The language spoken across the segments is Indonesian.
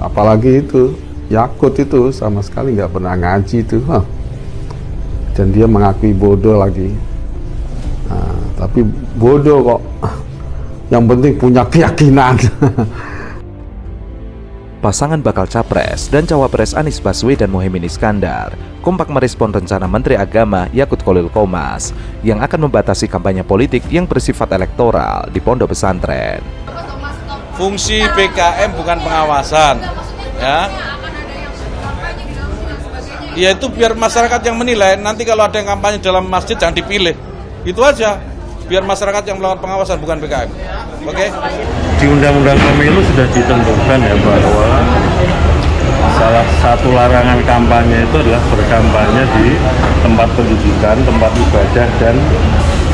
apalagi itu Yakut itu sama sekali nggak pernah ngaji itu, dan dia mengakui bodoh lagi. Nah, tapi bodoh kok, yang penting punya keyakinan. Pasangan bakal Capres dan Cawapres Anies Baswedan dan Muhaimin Iskandar kompak merespon rencana Menteri Agama Yakut Kholil Qomas yang akan membatasi kampanye politik yang bersifat elektoral di pondok pesantren. Fungsi BKM bukan pengawasan, ya. Yaitu biar masyarakat yang menilai. Nanti kalau ada yang kampanye dalam masjid jangan dipilih, itu aja. Biar masyarakat yang melakukan pengawasan, bukan BKM. Oke? Di Undang-Undang Pemilu sudah ditentukan ya bahwa salah satu larangan kampanye itu adalah berkampanye di tempat pendidikan, tempat ibadah, dan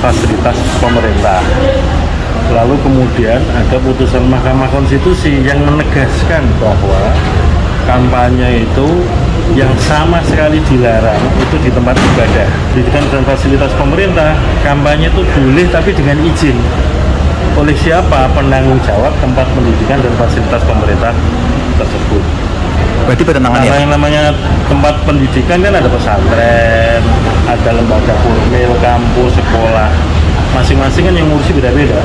fasilitas pemerintah. Lalu kemudian ada putusan Mahkamah Konstitusi yang menegaskan bahwa kampanye itu yang sama sekali dilarang itu di tempat ibadah, pendidikan dan fasilitas pemerintah. Kampanye itu boleh tapi dengan izin. Oleh siapa? Penanggung jawab tempat pendidikan dan fasilitas pemerintah tersebut. Berarti bertentangan ya? Yang namanya tempat pendidikan kan ada pesantren, ada lembaga formal, kampus, sekolah. Masing-masing kan yang ngurusi beda-beda.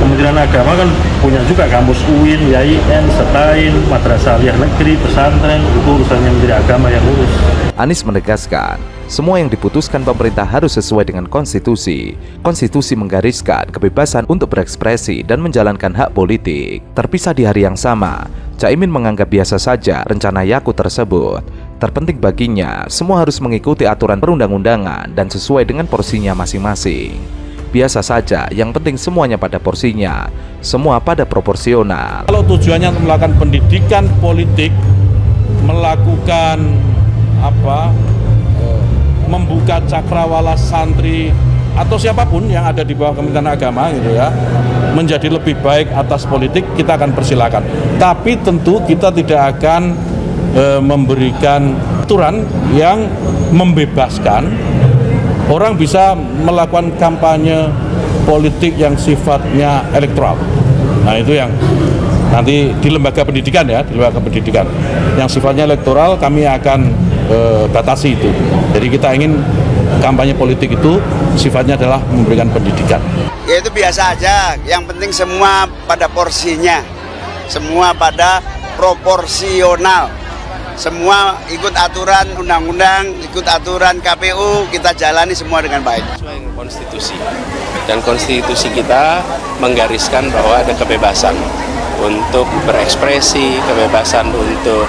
Kementerian Agama kan punya juga kampus UIN, YIN, SETAIN, Madrasah Aliyah Negeri, pesantren, itu urusannya Menteri Agama yang urus. Anies menegaskan, semua yang diputuskan pemerintah harus sesuai dengan konstitusi. Konstitusi menggariskan kebebasan untuk berekspresi dan menjalankan hak politik. Terpisah di hari yang sama, Caimin menganggap biasa saja rencana Yakut tersebut. Terpenting baginya, semua harus mengikuti aturan perundang-undangan dan sesuai dengan porsinya masing-masing. Biasa saja, yang penting semuanya pada porsinya, semua pada proporsional. Kalau tujuannya untuk melakukan pendidikan politik, melakukan membuka cakrawala santri atau siapapun yang ada di bawah Kementerian Agama gitu ya, menjadi lebih baik atas politik, kita akan persilakan. Tapi tentu kita tidak akan memberikan aturan yang membebaskan orang bisa melakukan kampanye politik yang sifatnya elektoral. Nah, itu yang nanti di lembaga pendidikan ya, di lembaga pendidikan yang sifatnya elektoral kami akan batasi itu. Jadi kita ingin kampanye politik itu sifatnya adalah memberikan pendidikan. Ya itu biasa aja, yang penting semua pada porsinya, semua pada proporsional. Semua ikut aturan undang-undang, ikut aturan KPU, kita jalani semua dengan baik. Sesuai dengan konstitusi, dan konstitusi kita menggariskan bahwa ada kebebasan untuk berekspresi, kebebasan untuk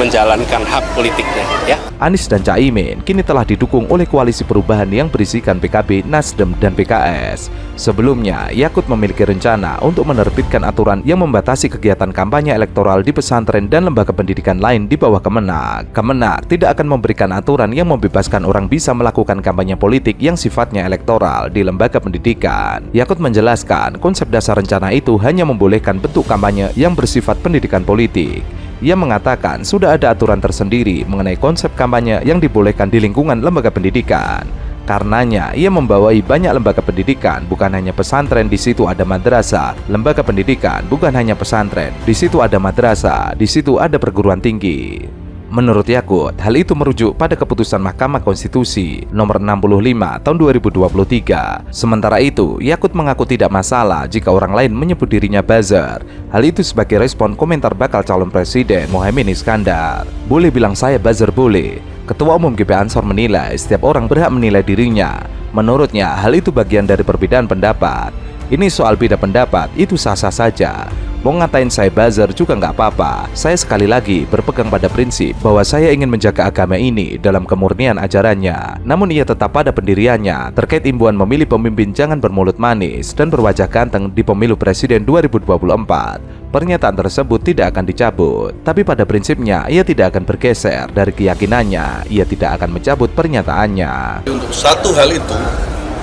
menjalankan hak politiknya, ya. Anies dan Caimin kini telah didukung oleh koalisi perubahan yang berisikan PKB, Nasdem, dan PKS. Sebelumnya, Yakut memiliki rencana untuk menerbitkan aturan yang membatasi kegiatan kampanye elektoral di pesantren dan lembaga pendidikan lain di bawah Kemenak. Kemenak tidak akan memberikan aturan yang membebaskan orang bisa melakukan kampanye politik yang sifatnya elektoral di lembaga pendidikan. Yakut menjelaskan konsep dasar rencana itu hanya membolehkan bentuk kampanye yang bersifat pendidikan politik. Ia mengatakan sudah ada aturan tersendiri mengenai konsep kampanye yang dibolehkan di lingkungan lembaga pendidikan. Karenanya, ia membawai banyak lembaga pendidikan, bukan hanya pesantren, di situ ada madrasah. Lembaga pendidikan bukan hanya pesantren, di situ ada madrasah, di situ ada perguruan tinggi. Menurut Yakut, hal itu merujuk pada keputusan Mahkamah Konstitusi nomor 65 tahun 2023. Sementara itu, Yakut mengaku tidak masalah jika orang lain menyebut dirinya buzzer. Hal itu sebagai respon komentar bakal calon presiden Muhaimin Iskandar. Boleh bilang saya buzzer boleh. Ketua Umum GP Ansor menilai setiap orang berhak menilai dirinya. Menurutnya, hal itu bagian dari perbedaan pendapat. Ini soal beda pendapat, itu sah-sah saja. Mau ngatain saya buzzer juga nggak apa-apa. Saya sekali lagi berpegang pada prinsip bahwa saya ingin menjaga agama ini dalam kemurnian ajarannya. Namun ia tetap pada pendiriannya terkait imbuan memilih pemimpin jangan bermulut manis dan berwajah ganteng di pemilu presiden 2024. Pernyataan tersebut tidak akan dicabut. Tapi pada prinsipnya ia tidak akan bergeser dari keyakinannya. Ia tidak akan mencabut pernyataannya. Untuk satu hal itu,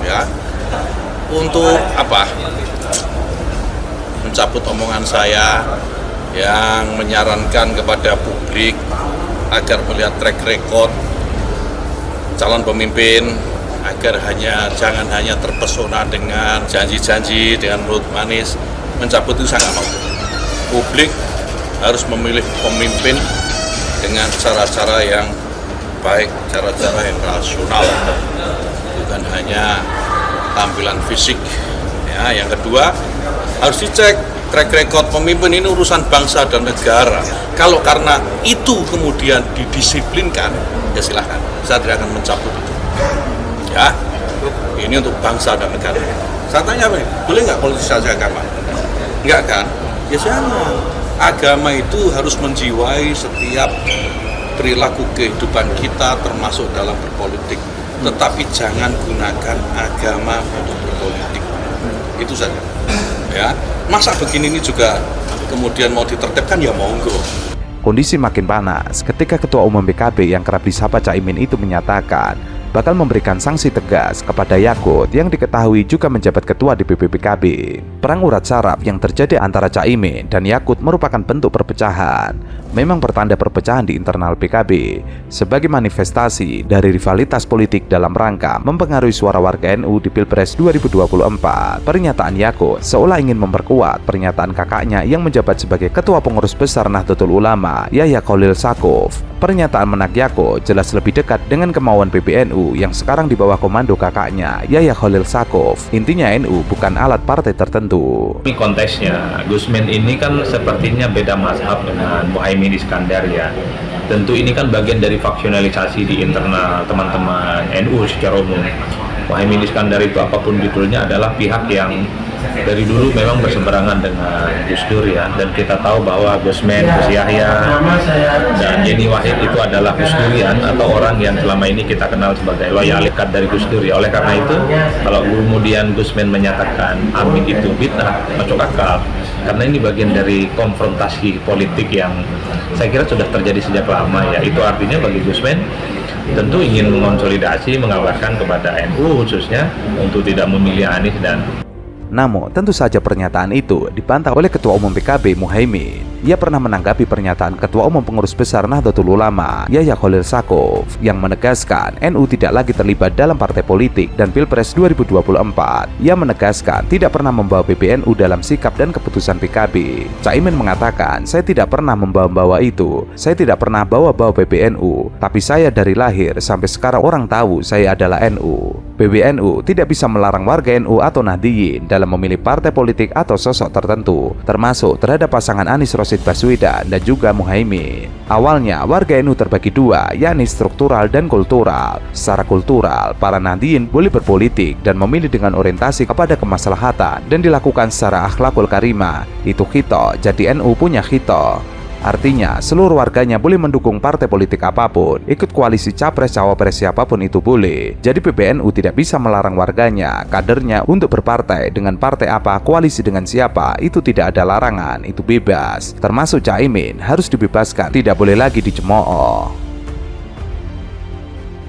ya, untuk apa? Mencabut omongan saya yang menyarankan kepada publik agar melihat track record calon pemimpin, agar jangan hanya terpesona dengan janji-janji, dengan mulut manis. Mencabut itu saya nggak mau. Publik harus memilih pemimpin dengan cara-cara yang baik, cara-cara yang rasional, bukan hanya tampilan fisik. Ya, yang kedua harus dicek track record pemimpin ini urusan bangsa dan negara. Kalau karena itu kemudian didisiplinkan, ya silahkan, saya tidak akan mencabut itu. Ya, ini untuk bangsa dan negara. Saya tanya apa? Boleh nggak politisasi agama? Enggak kan? Ya jangan. Agama itu harus menjiwai setiap perilaku kehidupan kita, termasuk dalam berpolitik. Tetapi jangan gunakan agama untuk berpolitik. Itu saja. Ya, masa begini ini juga kemudian mau ditertibkan, ya monggo. Kondisi makin panas ketika Ketua Umum PKB yang kerap disapa Caimin itu menyatakan bakal memberikan sanksi tegas kepada Yakut yang diketahui juga menjabat ketua DPP PKB. Perang urat saraf yang terjadi antara Caimin dan Yakut merupakan bentuk perpecahan. Memang pertanda perpecahan di internal PKB sebagai manifestasi dari rivalitas politik dalam rangka mempengaruhi suara warga NU di Pilpres 2024. Pernyataan Yakut seolah ingin memperkuat pernyataan kakaknya yang menjabat sebagai Ketua Pengurus Besar Nahdlatul Ulama, Yahya Khalil Stakuf. Pernyataan menak Yakut jelas lebih dekat dengan kemauan PBNU yang sekarang di bawah komando kakaknya, Yahya Khalil Stakuf. Intinya NU bukan alat partai tertentu. Ini konteksnya, Gusmin ini kan sepertinya beda mazhab dengan Muhaimin Iskandar ya. Tentu ini kan bagian dari faksionalisasi di internal teman-teman NU secara umum. Muhaimin Iskandar itu apapun judulnya adalah pihak yang dari dulu memang berseberangan dengan Gus Dur ya, dan kita tahu bahwa Gusmen, Gus Yahya, dan Yeni Wahid itu adalah Gus Durian atau orang yang selama ini kita kenal sebagai loyalikat dari Gus Dur ya. Oleh karena itu, kalau kemudian Gusmen menyatakan Amin itu bid'ah, masuk akal, karena ini bagian dari konfrontasi politik yang saya kira sudah terjadi sejak lama ya. Itu artinya bagi Gusmen tentu ingin mengonsolidasi, mengabarkan kepada NU khususnya untuk tidak memilih Anies dan. Namun, tentu saja pernyataan itu dibantah oleh Ketua Umum PKB Muhaimin. Ia pernah menanggapi pernyataan Ketua Umum Pengurus Besar Nahdlatul Ulama, Yahya Khalil Stakuf, yang menegaskan NU tidak lagi terlibat dalam partai politik dan Pilpres 2024. Ia menegaskan tidak pernah membawa PBNU dalam sikap dan keputusan PKB. Caimin mengatakan, saya tidak pernah membawa-bawa itu. Saya tidak pernah bawa-bawa PBNU, tapi saya dari lahir sampai sekarang orang tahu saya adalah NU. PBNU tidak bisa melarang warga NU atau Nahdliyin dalam memilih partai politik atau sosok tertentu, termasuk terhadap pasangan Anies Rashid Baswedan dan juga Muhaimin. Awalnya warga NU terbagi dua, yakni struktural dan kultural. Secara kultural, para Nahdliyin boleh berpolitik dan memilih dengan orientasi kepada kemaslahatan dan dilakukan secara akhlakul karimah. Itu khito, jadi NU punya khito. Artinya, seluruh warganya boleh mendukung partai politik apapun, ikut koalisi capres-cawapres siapapun itu boleh. Jadi PBNU tidak bisa melarang warganya, kadernya untuk berpartai dengan partai apa, koalisi dengan siapa, itu tidak ada larangan, itu bebas. Termasuk Caimin harus dibebaskan, tidak boleh lagi dicemooh.